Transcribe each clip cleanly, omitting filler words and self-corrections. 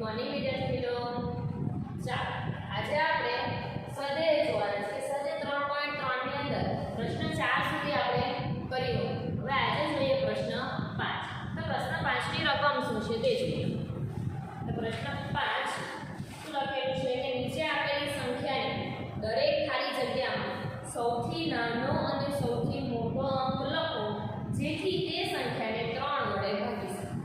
Morning વિદ્યાર્થી મિત્રો, ચાલો આજે આપણે સ્વાધ્યાય જોવાના છે. સ્વાધ્યાય 3.3 ની અંદર પ્રશ્ન 4 સુધી આપણે કર્યો. હવે આજે જોઈએ પ્રશ્ન 5. તો પ્રશ્ન 5 ની રકમ શું છે તે જોઈએ. તો પ્રશ્ન 5 શું લખેલું છે કે નીચે આપેલી સંખ્યાની દરેક ખાલી જગ્યામાં સૌથી નાનો અને સૌથી મોટો અંક લખો જેથી તે સંખ્યાને 3 વડે ભાગી શકાય.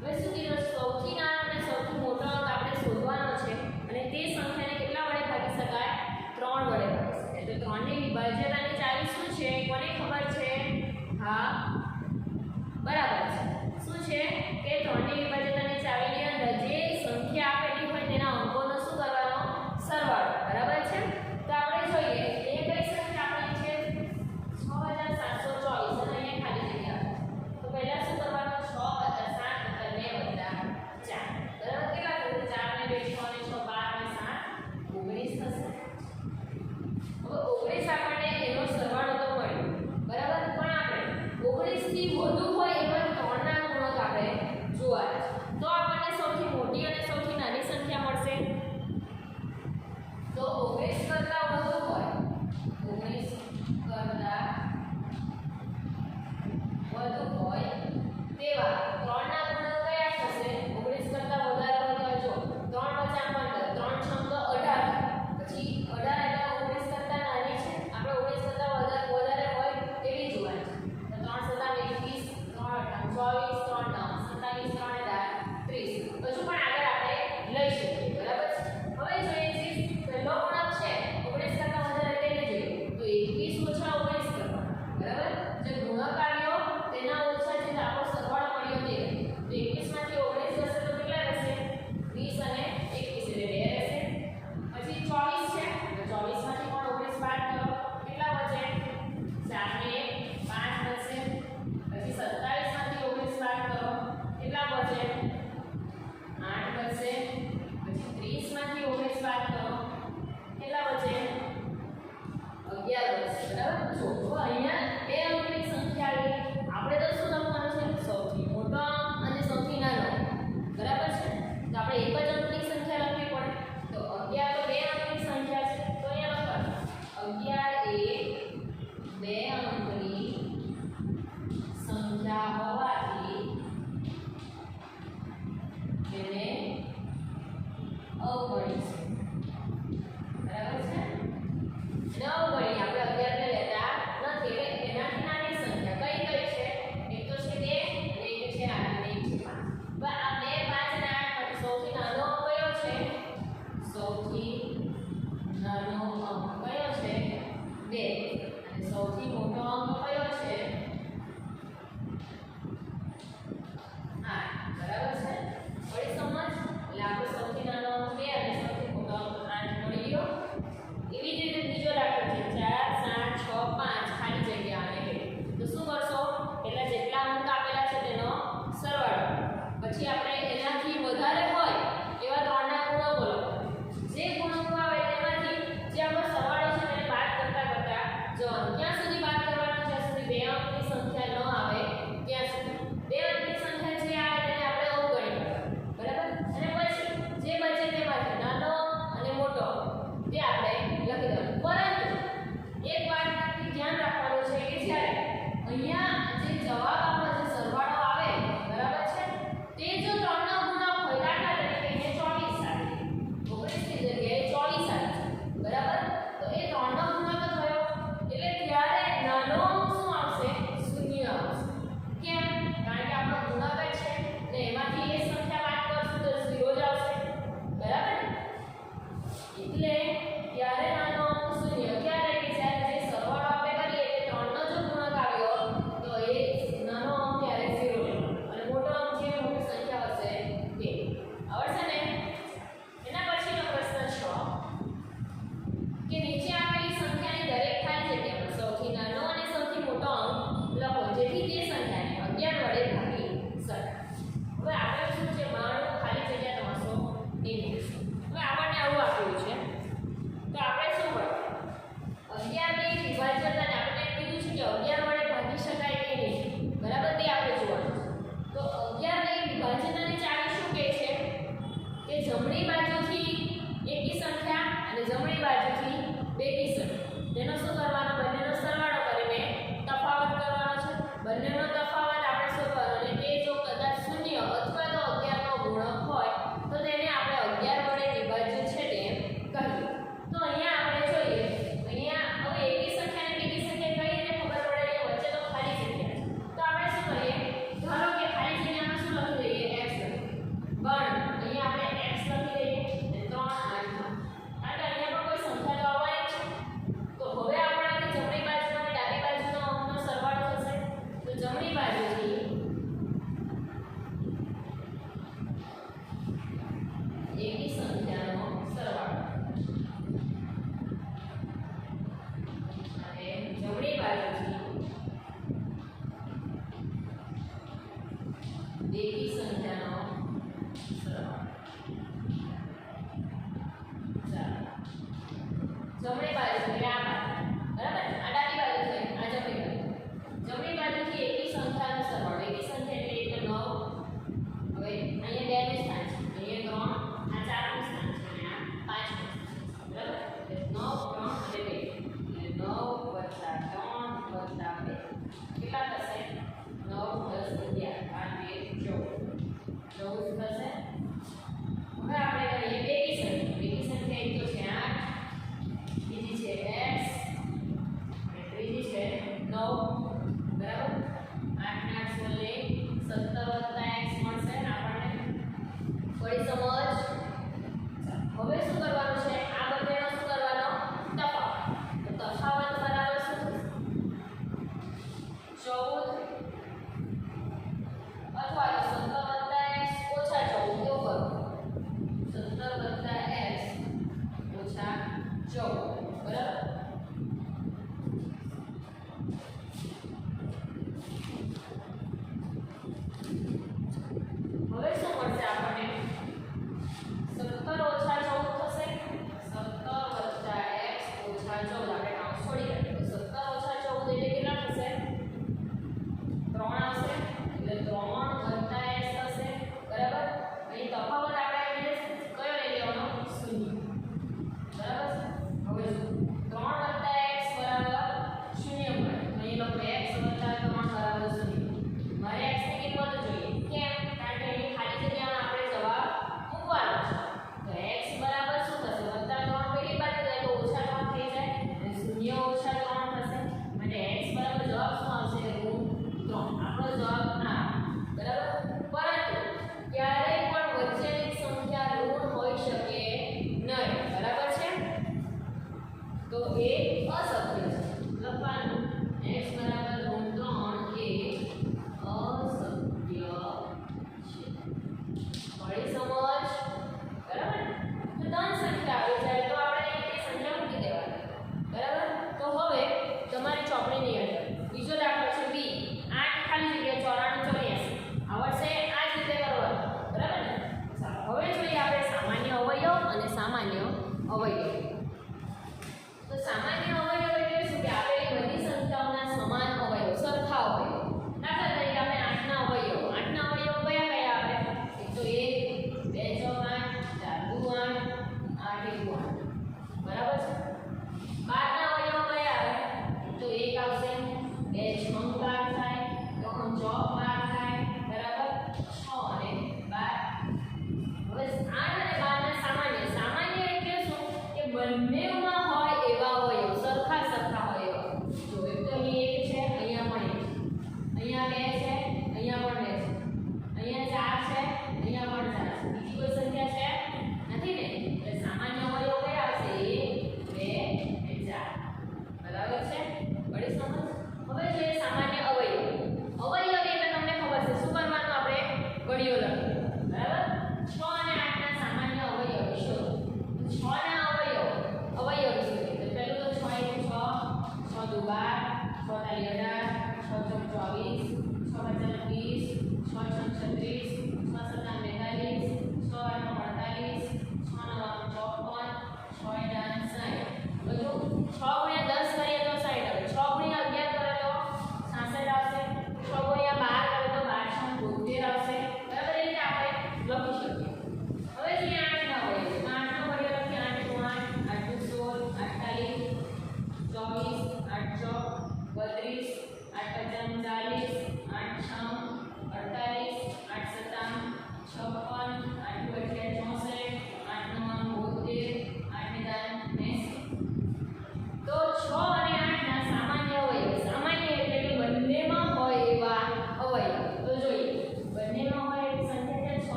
હવે શું કીધું? સૌથી નાનો અને સૌથી મોટો અંક આપણે શોધવાનો છે અને તે સંખ્યાને કેટલા વડે ભાગી શકાય? 3 વડે ભાગી શકાય. તો 3 ની વિભાજ્યતાની ચાવી શું છે? કોને ખબર છે? હા, બરાબર છે. શું છે કે 3 ની વિભાજ્યતાની ચાવીની અંદર જે સંખ્યા આપેલી હોય તેના અંકોનો શું કરવાનો? સરવાળો. બરાબર છે. તો આપણે જોઈએ એ કઈ સંખ્યા આપેલી છે? 6724 અને અહીંયા ખાલી જગ્યા. તો પહેલા શું કરવાનું? 6 + 7 + 2 + 4. બરાબર, કેટલા થશે? 4 ને 2 6 ને 6 12 ને 7 19 થશે. હવે 19 આપણને એનો સરવાળો તો મળ્યો. બરાબર, પણ આપણે 19 થી વધુ હોય એવા 3 ના ગુણક આપણે જોવાના છે. તો આપણને સૌથી મોટી અને સૌથી નાની સંખ્યા મળશે. તો 19 કરતા વધુ હોય, 19 કરતા વધુ હોય તેવા 3 ના ગુણક કયા થશે? 19 કરતા વધારે હોય તો જો 3 × 5 3 6 તો 18. પછી 18 એટલે 19 કરતા નાની છે. આપણે 19 કરતા વધારે હોય એવી જોવાની છે. તો 3 × 7 21 3 × 8 24 3 × 9 27 3 × 30. હજુ પણ આગળ આપણે લઈ શકીએ. બરાબર છે. હવે જોઈએ જે પહેલો ગુણક છે 19 કરતા વધારે તેને જોઈએ. તો 21 - 19 કરવાનો. બરાબર, જે ગુણક આવ્યો તેના ઓછા જે આપણો સરવાળો મળ્યો એકી સંખ્યાનો સરવાળો. ચાલો જમણી બાજુ એટલે આ બાજુ, બરાબર? આ ડાબી બાજુ થઈ, આ જમણી બાજુ. જમણી બાજુથી એકી સંખ્યાનો સરવાળો. એકી સંખ્યા એટલે 9. હવે અહીંયા 2 નું સ્થાન છે, અહીંયા 3, આ 4 નું સ્થાન છે અને આ 5 નું સ્થાન છે, બરાબર? એટલે 9, 3 અને 2 એટલે 9 + 3 + 2 કેટલા થશે? 9 + 11 12 14.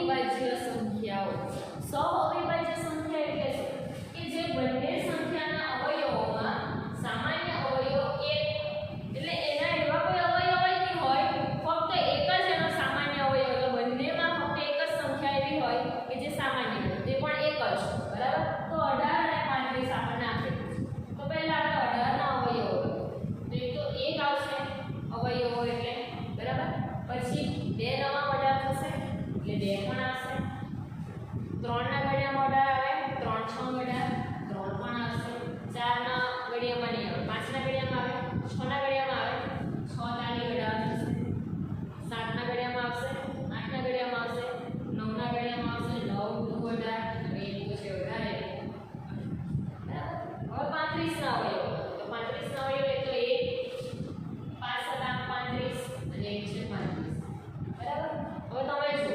અવિભાજ્ય સંખ્યાઓ. સહઅવિભાજ્ય સંખ્યા એટલે શું? કે જે બંને સંખ્યાના અવયવોમાં સામાન્ય અવયવ એક એટલે એના એવા કોઈ અવયવ જ નહીં હોય, ફક્ત એક જ એનો સામાન્ય અવયવ, એટલે બંનેમાં ફક્ત એક જ સંખ્યા એવી હોય કે જે સામાન્ય હોય, તે પણ એક જ. બરાબર? તો 18 અને 35 આપણને આપેલું છે. તો પહેલા આપણે 18 ના અવયવો, તો એક તો એક આવશે અવયવો એટલે. બરાબર? પછી 2 નવા 18 થશે એટલે 2 પણ આવશે. 3 ના ઘડિયામાં 18 આવે, 3 6 18, 3 પણ આવશે. 4 ના ઘડિયામાં નહીં આવે, 5 ના ઘડિયામાં આવે, 6 ના ઘડિયામાં આવે, 6 તાલી 18 થશે. 7 ના ઘડિયામાં આવશે, 8 ના ઘડિયામાં આવશે, 9 ના ઘડિયામાં આવશે, 9 2 18 અને 1 તો છે 18. બરાબર? હવે 35 ના અવયવ, તો 35 ના અવયવ એટલે 1 5 7 8 35 અને 1 છે 35. બરાબર? હવે તમે જો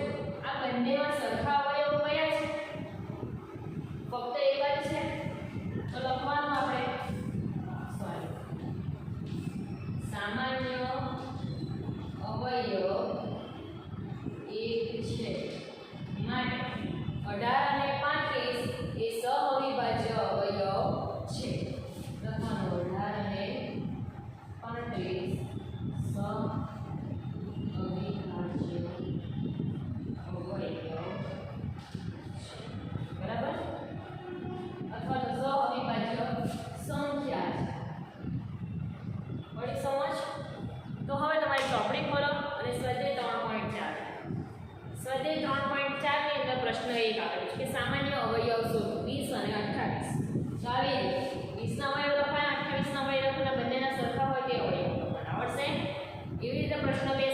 આ બંનેમાં સરખા અવયવો કયા છે? ફક્ત એક જ છે. તો લખવાનું આપણે સામાન્ય અવયવ એક છે, માટે 18 અને 35 એ સહઅવિભાજ્ય અવયવ છે. લખવાનું 18 અને 35 સહઅવિભાજ્ય અવયવ. બરાબર? અથવા તો સહઅવિભાજ્ય સંખ્યા છે. વળી સમજ? તો હવે તમારી ચોપડી ખોલો અને સ્વાધ્યાય 3.4 સ્વાધ્યાય 3.4 ની અંદર પ્રશ્ન 1 આપેલો છે કે સામાન્ય અવયવ શોધો 20 અને 28. તો આવી રીતે 20 ના અવયવ લખાય, 28 ના અવયવ લખવાના, બંનેના સરખા હોય તે અવયવ લખવાના. આવડશે? એવી રીતે પ્રશ્ન 2